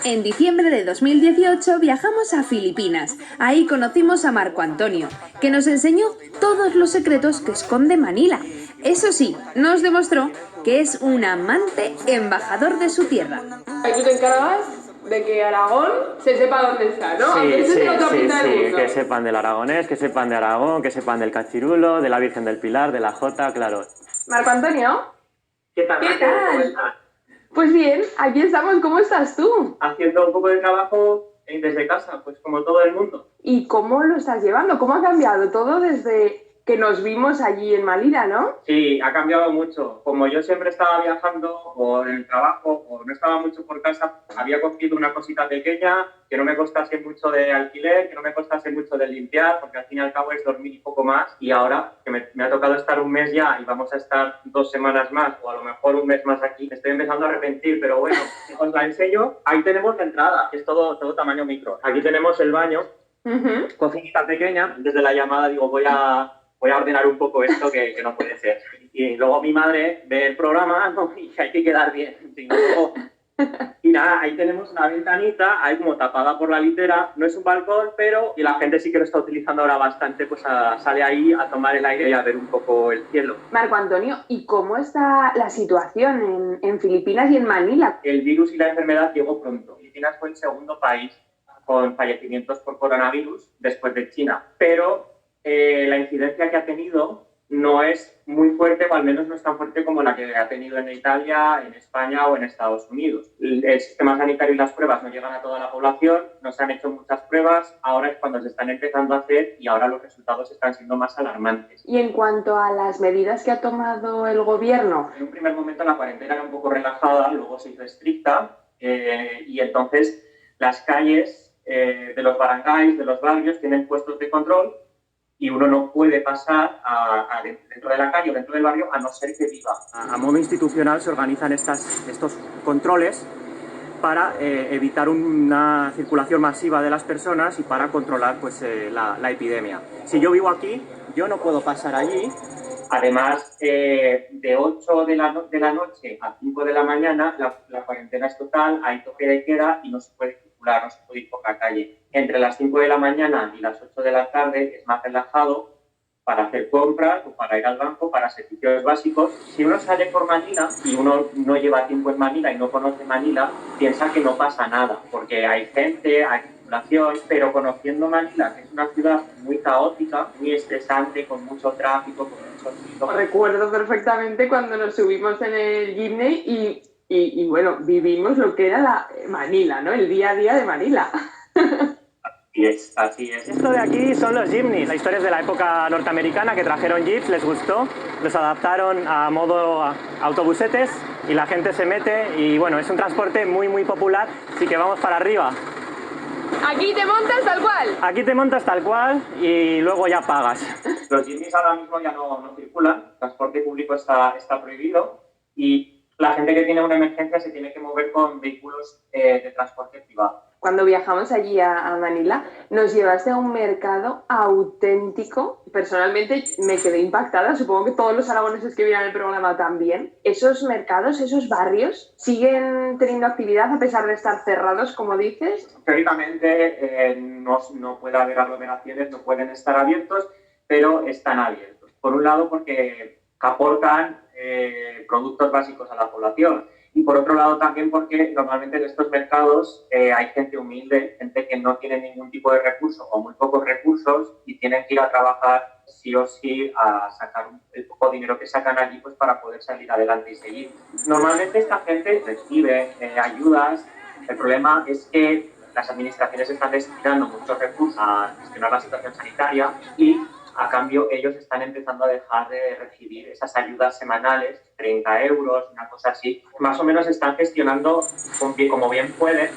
En diciembre de 2018 viajamos a Filipinas. Ahí conocimos a Marco Antonio, que nos enseñó todos los secretos que esconde Manila. Eso sí, nos demostró que es un amante embajador de su tierra. Y tú te encargas de que Aragón se sepa dónde está, ¿no? Sí, que sepan del aragonés, que sepan de Aragón, que sepan del cachirulo, de la Virgen del Pilar, de la Jota, claro. Marco Antonio, ¿Qué tal? ¿qué tal? ¿Cómo estás? Pues bien, aquí estamos. ¿Cómo estás tú? Haciendo un poco de trabajo desde casa, pues como todo el mundo. ¿Y cómo lo estás llevando? ¿Cómo ha cambiado todo desde que nos vimos allí en Manila, no? Sí, ha cambiado mucho. Como yo siempre estaba viajando por el trabajo o no estaba mucho por casa, había cogido una cosita pequeña que no me costase mucho de alquiler, que no me costase mucho de limpiar, porque al fin y al cabo es dormir y poco más. Y ahora que me ha tocado estar un mes ya y vamos a estar 2 semanas más o a lo mejor un mes más aquí, me estoy empezando a arrepentir, pero bueno, os la enseño. Ahí tenemos la entrada, que es todo tamaño micro. Aquí tenemos el baño, cocinita pequeña. Desde la llamada digo, voy a ordenar un poco esto que no puede ser. Y luego mi madre ve el programa, ¿no? Y hay que quedar bien. Y nada, ahí tenemos una ventanita, ahí como tapada por la litera, no es un balcón, pero y la gente sí que lo está utilizando ahora bastante, pues sale ahí a tomar el aire y a ver un poco el cielo. Marco Antonio, ¿y cómo está la situación en Filipinas y en Manila? El virus y la enfermedad llegó pronto. Filipinas fue el segundo país con fallecimientos por coronavirus después de China, pero la incidencia que ha tenido no es muy fuerte, o al menos no es tan fuerte como la que ha tenido en Italia, en España o en Estados Unidos. El sistema sanitario y las pruebas no llegan a toda la población, no se han hecho muchas pruebas, ahora es cuando se están empezando a hacer y ahora los resultados están siendo más alarmantes. Y en cuanto a las medidas que ha tomado el gobierno. En un primer momento la cuarentena era un poco relajada, luego se hizo estricta y entonces las calles de los barangays, de los barrios, tienen puestos de control y uno no puede pasar dentro de la calle o dentro del barrio a no ser que viva. A modo institucional se organizan estos controles para evitar una circulación masiva de las personas y para controlar pues, la epidemia. Si yo vivo aquí, yo no puedo pasar allí. Además, de 8 de la noche a 5 de la mañana, la cuarentena es total, hay toque de queda y no se puede circular, no se puede ir por la calle. Entre las 5 de la mañana y las 8 de la tarde es más relajado para hacer compras o para ir al banco, para servicios básicos. Si uno sale por Manila y uno no lleva tiempo en Manila y no conoce Manila, piensa que no pasa nada, porque hay gente, hay circulación, pero conociendo Manila, que es una ciudad muy caótica, muy estresante, con mucho tráfico, con mucho ruido. Recuerdo perfectamente cuando nos subimos en el Jeepney y bueno, vivimos lo que era Manila, ¿no? El día a día de Manila. Así es. Esto de aquí son los jeepneys. La historia es de la época norteamericana, que trajeron jeeps, les gustó, los adaptaron a modo autobusetes y la gente se mete y bueno, es un transporte muy muy popular, así que vamos para arriba. Aquí te montas tal cual. Aquí te montas tal cual y luego ya pagas. Los jeepneys ahora mismo ya no circulan, el transporte público está prohibido y la gente que tiene una emergencia se tiene que mover con vehículos de transporte privado. Cuando viajamos allí a Manila, nos llevaste a un mercado auténtico. Personalmente me quedé impactada, supongo que todos los aragoneses que vieron el programa también. Esos mercados, esos barrios, ¿siguen teniendo actividad a pesar de estar cerrados, como dices? Teóricamente no puede haber aglomeraciones, no pueden estar abiertos, pero están abiertos. Por un lado porque aportan productos básicos a la población. Y por otro lado también porque normalmente en estos mercados hay gente humilde, gente que no tiene ningún tipo de recurso o muy pocos recursos y tienen que ir a trabajar sí o sí a sacar el poco dinero que sacan allí pues para poder salir adelante y seguir. Normalmente esta gente recibe ayudas. El problema es que las administraciones están destinando muchos recursos a gestionar la situación sanitaria y a cambio ellos están empezando a dejar de recibir esas ayudas semanales, 30 euros, una cosa así. Más o menos están gestionando como bien pueden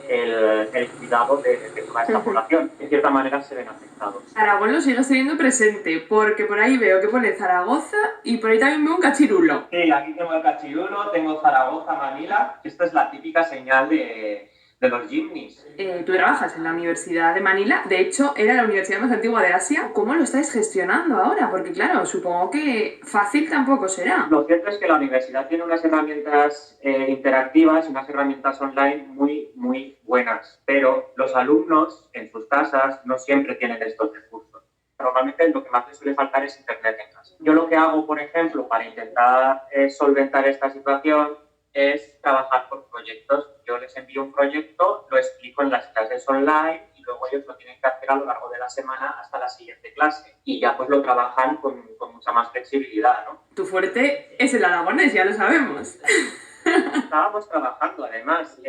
el cuidado de toda esta población. De cierta manera se ven afectados. Aragón lo sigues teniendo presente, porque por ahí veo que pone Zaragoza y por ahí también veo un cachirulo. Sí, aquí tengo el cachirulo, tengo Zaragoza, Manila. Esta es la típica señal de de los gimnis. Tú trabajas en la Universidad de Manila, de hecho era la universidad más antigua de Asia. ¿Cómo lo estáis gestionando ahora? Porque claro, supongo que fácil tampoco será. Lo cierto es que la universidad tiene unas herramientas interactivas, unas herramientas online muy, muy buenas, pero los alumnos en sus casas no siempre tienen estos recursos. Normalmente lo que más les suele faltar es internet en casa. Yo lo que hago, por ejemplo, para intentar solventar esta situación es trabajar por proyectos. Yo les envío un proyecto, lo explico en las clases online y luego ellos lo tienen que hacer a lo largo de la semana hasta la siguiente clase. Y ya pues lo trabajan con mucha más flexibilidad, ¿no? Tu fuerte es el aragonés, ya lo sabemos. Estábamos trabajando además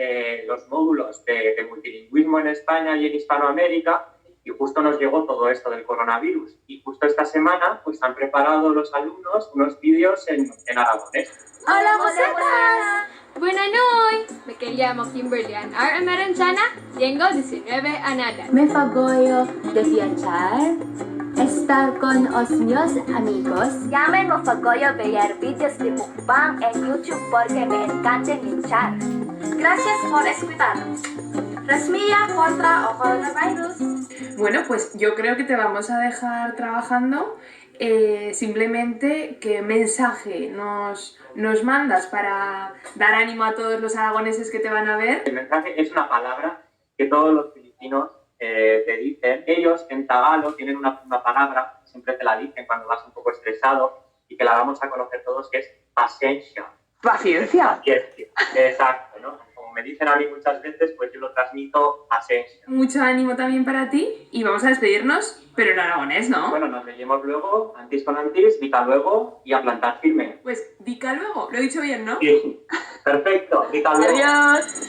los módulos de multilingüismo en España y en Hispanoamérica y justo nos llegó todo esto del coronavirus. Y justo esta semana pues han preparado los alumnos unos vídeos en aragonés. Hola, musetas! Buenas noches. Me llamo Kimberly Anar Meranchana. Tengo 19 años. Me fagoyo de viajar, estar con los míos amigos. Ya me fagoyo ver vídeos de mukbang en YouTube porque me encanta linchar. Gracias por escucharnos. Resmilla contra el coronavirus. Bueno, pues yo creo que te vamos a dejar trabajando. Simplemente, ¿qué mensaje nos mandas para dar ánimo a todos los aragoneses que te van a ver? El mensaje es una palabra que todos los filipinos te dicen. Ellos en tagalo tienen una palabra, siempre te la dicen cuando vas un poco estresado y que la vamos a conocer todos, que es paciencia. ¡Paciencia! Exacto, ¿no? Como me dicen a mí muchas veces, pues yo lo transmito paciencia. Mucho ánimo también para ti y vamos a despedirnos, pero en aragonés, ¿no? Bueno, nos veamos luego, antis con antis, dica luego y a plantar firme. Pues dica luego, lo he dicho bien, ¿no? Sí, perfecto, dica luego. Adiós.